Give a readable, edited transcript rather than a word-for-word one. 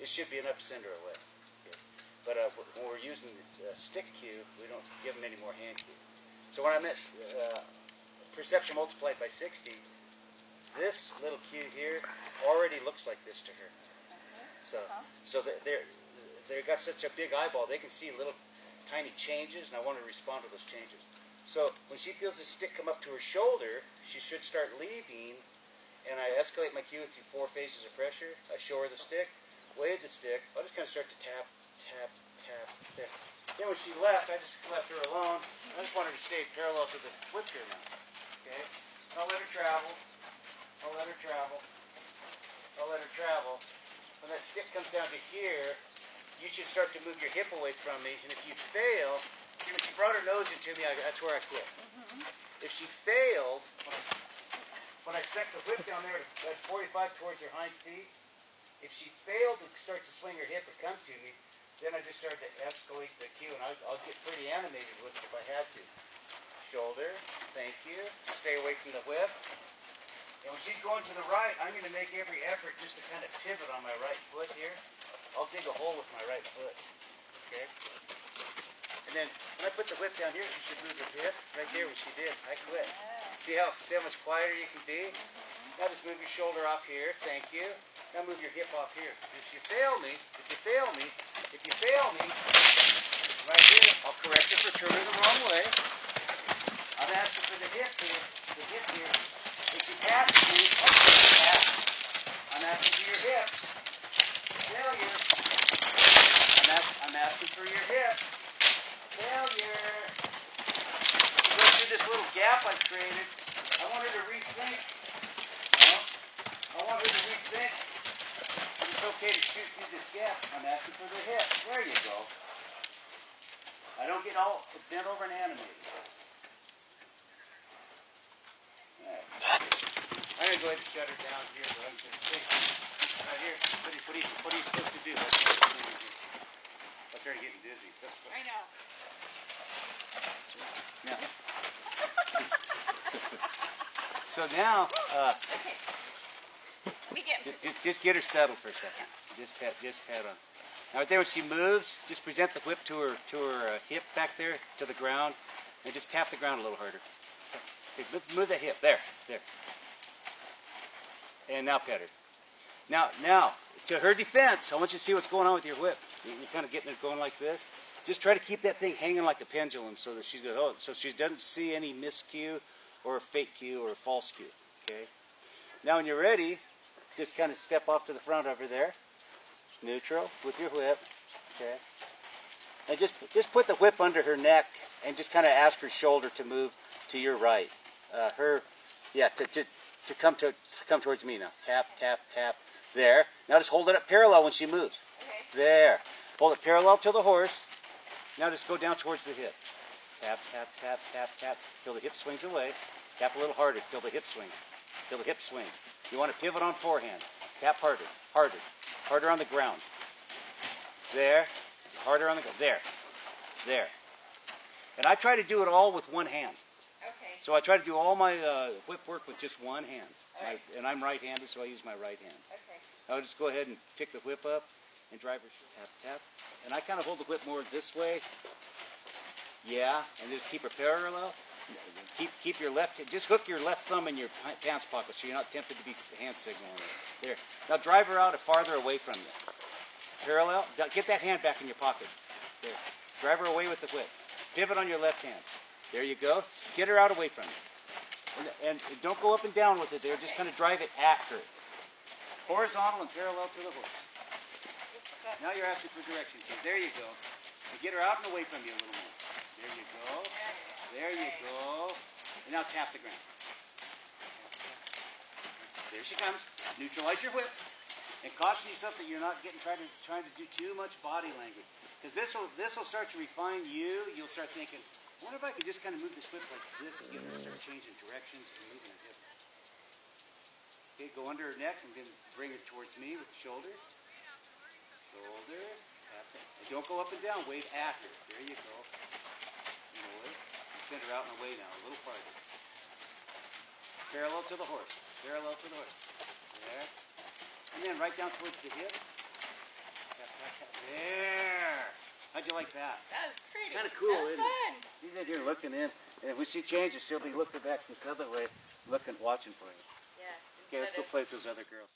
it should be enough to send her away. Okay. But when we're using the stick cue, we don't give them any more hand cue. So when I meant perception multiplied by 60, this little cue here already looks like this to her. So they've got such a big eyeball, they can see little tiny changes, and I want to respond to those changes. So when she feels the stick come up to her shoulder, she should start leaving, and I escalate my cue through 4 phases of pressure. I show her the stick, wave the stick. I'll just kind of start to tap, tap, tap, there. Then when she left, I just left her alone. I just want her to stay parallel to the whip here now. Okay? I'll let her travel. I'll let her travel. I'll let her travel. When that stick comes down to here, you should start to move your hip away from me. And if you fail, see when she brought her nose into me, that's where I quit. If she failed, when I stuck the whip down there at 45 towards her hind feet, if she failed to start to swing her hip and come to me, then I just started to escalate the cue, and I'll get pretty animated with it if I had to. Shoulder, thank you. Stay away from the whip. And when she's going to the right, I'm going to make every effort just to kind of pivot on my right foot here. I'll dig a hole with my right foot. Okay? And then when I put the whip down here, she should move the hip. Right there where she did. I quit. See how much quieter you can be? Now just move your shoulder off here. Thank you. Now move your hip off here. If you fail me, right here, I'll correct you for turning the wrong way. I'm asking for the hip here. The hip here. If you pass me, I'm asking for your hip. Failure. I'm asking for your hip. Failure. You go through this little gap I created. I want her to rethink. I want her to rethink. It's okay to shoot through this gap. I'm asking for the hip. There you go. I don't get all bent over and animated. Right. I'm going to go ahead and shut her down here, but I'm going to think right here. What are you supposed to do? I'll start getting dizzy. I know. Now. So now, just get her settled for a second. Just pat on. Now right there, when she moves, just present the whip to her hip back there to the ground, and just tap the ground a little harder. Okay, move that hip there. And now pet her. Now, to her defense, I want you to see what's going on with your whip. You're kind of getting it going like this. Just try to keep that thing hanging like a pendulum, so that so she doesn't see any miscue or a fake cue or a false cue. Okay. Now, when you're ready, just kind of step off to the front over there, neutral with your whip. Okay. And just put the whip under her neck and just kind of ask her shoulder to move to your right. To come towards me now. Tap, tap, tap. There. Now just hold it up parallel when she moves. Okay. There. Hold it parallel to the horse. Now just go down towards the hip. Tap, tap, tap, tap, tap, till the hip swings away. Tap a little harder till the hip swings. Till the hip swings. You want to pivot on forehand. Tap harder, harder, harder on the ground. There. Harder on the ground. There. And I try to do it all with one hand. Okay. So I try to do all my whip work with just one hand. Right. And I'm right-handed, so I use my right hand. Okay. I'll just go ahead and pick the whip up and drive her tap, tap. And I kind of hold the whip more this way. Yeah, and just keep her parallel. Keep your left, just hook your left thumb in your pants pocket so you're not tempted to be hand signaling it. There. Now drive her out farther away from you. Parallel. Get that hand back in your pocket. There. Drive her away with the whip. Pivot on your left hand. There you go. Get her out away from you. And don't go up and down with it there. Just kind of drive it after it. Horizontal and parallel to the horse. Now you're asking for direction. There you go. And get her out and away from you a little more. There you go. There you go. And now tap the ground. There she comes. Neutralize your whip. And caution yourself that you're not trying to do too much body language. Because this will start to refine you. You'll start thinking, I wonder if I could just kind of move this whip like this and get her to start changing directions and moving her hip. Okay, go under her neck and then bring her towards me with the shoulder. Shoulder. Tap it. And don't go up and down. Wave after. There you go. Send her out and away now, a little farther. Parallel to the horse. Parallel to the horse. There. And then right down towards the hip. There. How'd you like that? That was pretty. Kind of cool, That was isn't fun. it? She's in here looking in, and when she changes, she'll be looking back this other way, watching for you. Yeah. Okay, let's go Instead of play with those other girls.